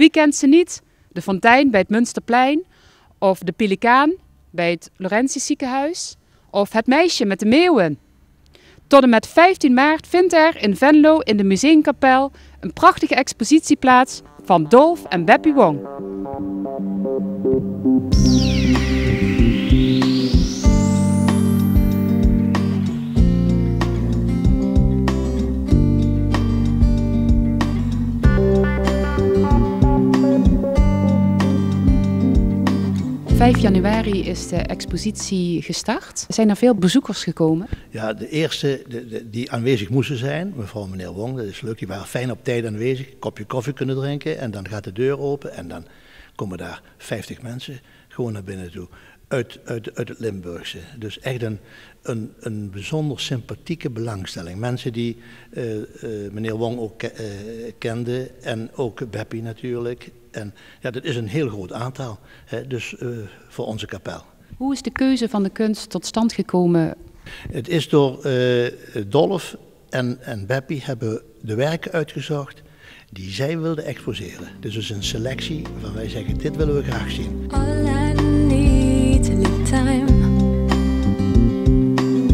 Wie kent ze niet? De fontein bij het Münsterplein, of de Pelikaan bij het Laurentius ziekenhuis, of het meisje met de meeuwen. Tot en met 15 maart vindt er in Venlo in de Museumkapel een prachtige expositie plaats van Dolf en Beppie Wong. Op 5 januari is de expositie gestart. Zijn er veel bezoekers gekomen? Ja, de eerste die aanwezig moesten zijn, mevrouw en meneer Wong, dat is leuk, die waren fijn op tijd aanwezig, een kopje koffie kunnen drinken en dan gaat de deur open en dan komen daar 50 mensen gewoon naar binnen toe, uit het Limburgse. Dus echt een bijzonder sympathieke belangstelling. Mensen die meneer Wong ook kende en ook Beppie natuurlijk. En ja, dat is een heel groot aantal, hè, dus voor onze kapel. Hoe is de keuze van de kunst tot stand gekomen? Het is door Dolf en Beppie hebben de werken uitgezocht die zij wilden exposeren. Dus het is een selectie waarvan wij zeggen, dit willen we graag zien. All I need to live time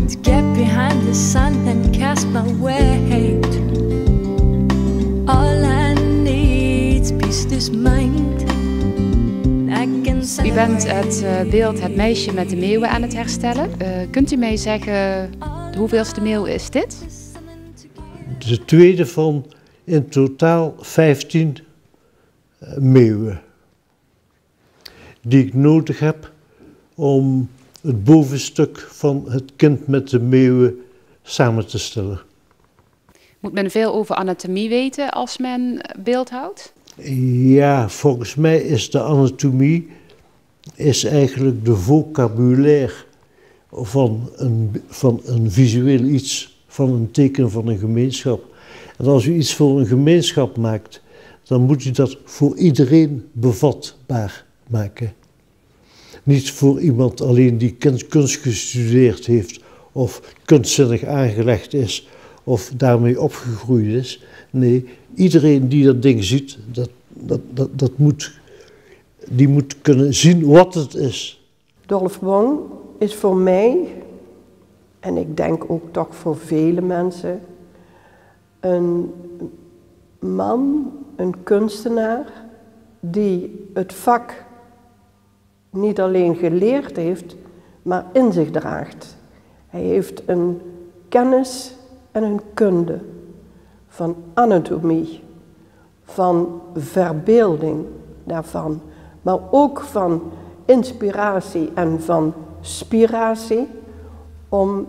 to get behind the sun and cast my weight. All I need is peace this mind. U bent het beeld Het meisje met de meeuwen aan het herstellen. Kunt u mij zeggen, de hoeveelste meeuw is dit? De tweede van in totaal 15 meeuwen. Die ik nodig heb om het bovenstuk van het kind met de meeuwen samen te stellen. Moet men veel over anatomie weten als men beeldhouwt? Ja, volgens mij is de anatomie eigenlijk de vocabulaire van een visueel iets, van een teken van een gemeenschap. En als u iets voor een gemeenschap maakt, dan moet u dat voor iedereen bevatbaar maken. Niet voor iemand alleen die kunst gestudeerd heeft of kunstzinnig aangelegd is of daarmee opgegroeid is. Nee, iedereen die dat ding ziet, die moet kunnen zien wat het is. Dolf Wong is voor mij, en ik denk ook toch voor vele mensen, een man, een kunstenaar, die het vak niet alleen geleerd heeft, maar in zich draagt. Hij heeft een kennis en een kunde van anatomie, van verbeelding daarvan, maar ook van inspiratie en van spiratie om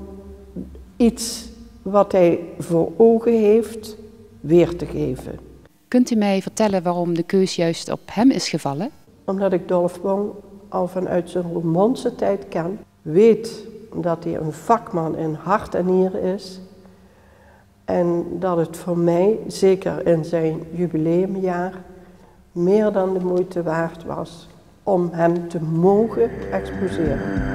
iets wat hij voor ogen heeft weer te geven. Kunt u mij vertellen waarom de keus juist op hem is gevallen? Omdat ik Dolf Wong al vanuit zijn Roermondse tijd ken, weet dat hij een vakman in hart en nieren is. En dat het voor mij, zeker in zijn jubileumjaar, meer dan de moeite waard was om hem te mogen exposeren.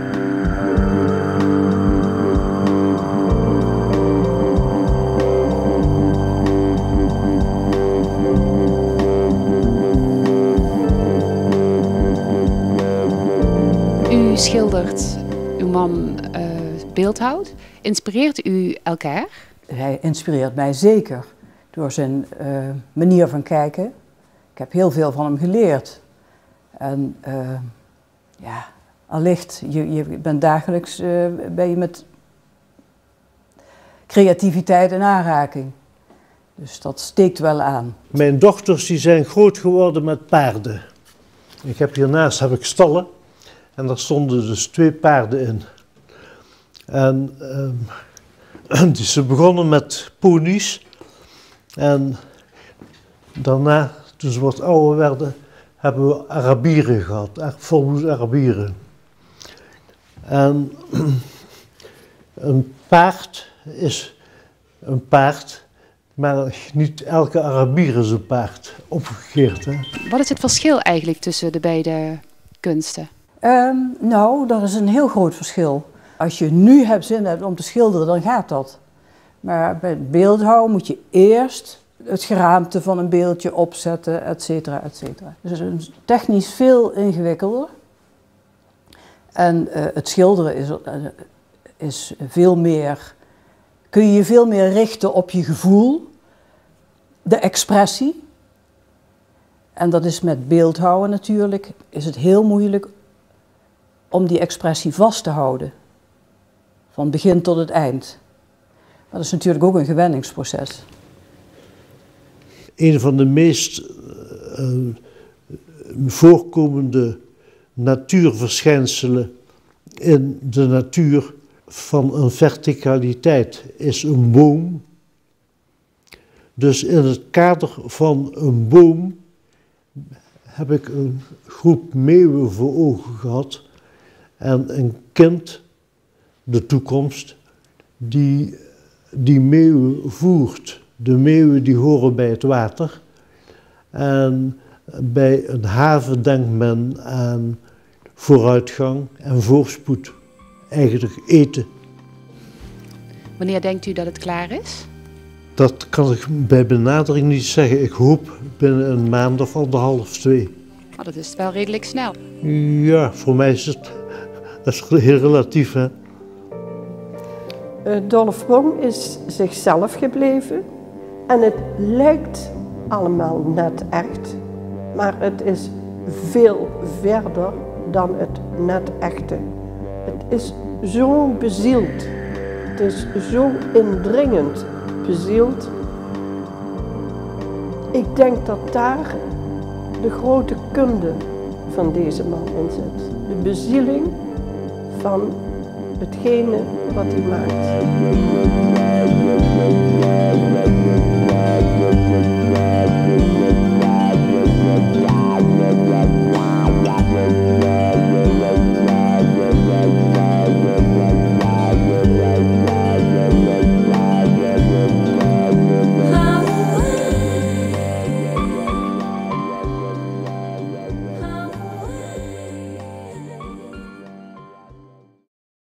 U schildert, uw man beeldhouwt. Inspireert u elkaar? Hij inspireert mij zeker door zijn manier van kijken. Ik heb heel veel van hem geleerd. En ja, allicht, je bent dagelijks ben je met creativiteit in aanraking. Dus dat steekt wel aan. Mijn dochters die zijn groot geworden met paarden. Hiernaast heb ik stallen en daar stonden dus 2 paarden in. En ze begonnen met ponies en daarna, toen ze wat ouder werden, hebben we Arabieren gehad, echt volbloed Arabieren. En een paard is een paard, maar niet elke Arabier is een paard, opgekeerd. Hè? Wat is het verschil eigenlijk tussen de beide kunsten? Nou, dat is een heel groot verschil. Als je nu zin hebt om te schilderen, dan gaat dat. Maar bij het beeldhouwen moet je eerst het geraamte van een beeldje opzetten, et cetera, et cetera. Dus het is technisch veel ingewikkelder. En het schilderen is veel meer, kun je veel meer richten op je gevoel, de expressie. En dat is met beeldhouwen natuurlijk, is het heel moeilijk om die expressie vast te houden. Van begin tot het eind. Maar dat is natuurlijk ook een gewenningsproces. Een van de meest voorkomende natuurverschijnselen in de natuur van een verticaliteit is een boom. Dus in het kader van een boom heb ik een groep meeuwen voor ogen gehad en een kind, de toekomst, die meeuwen voert. De meeuwen die horen bij het water en bij een haven denkt men aan vooruitgang en voorspoed, eigenlijk eten. Wanneer denkt u dat het klaar is? Dat kan ik bij benadering niet zeggen. Ik hoop binnen een maand of 1,5, 2. Oh, dat is wel redelijk snel. Ja, voor mij is het dat is heel relatief, hè. Dolf Wong is zichzelf gebleven en het lijkt allemaal net echt, maar het is veel verder dan het net echte. Het is zo bezield, het is zo indringend bezield. Ik denk dat daar de grote kunde van deze man in zit. De bezieling van hetgene wat hij maakt.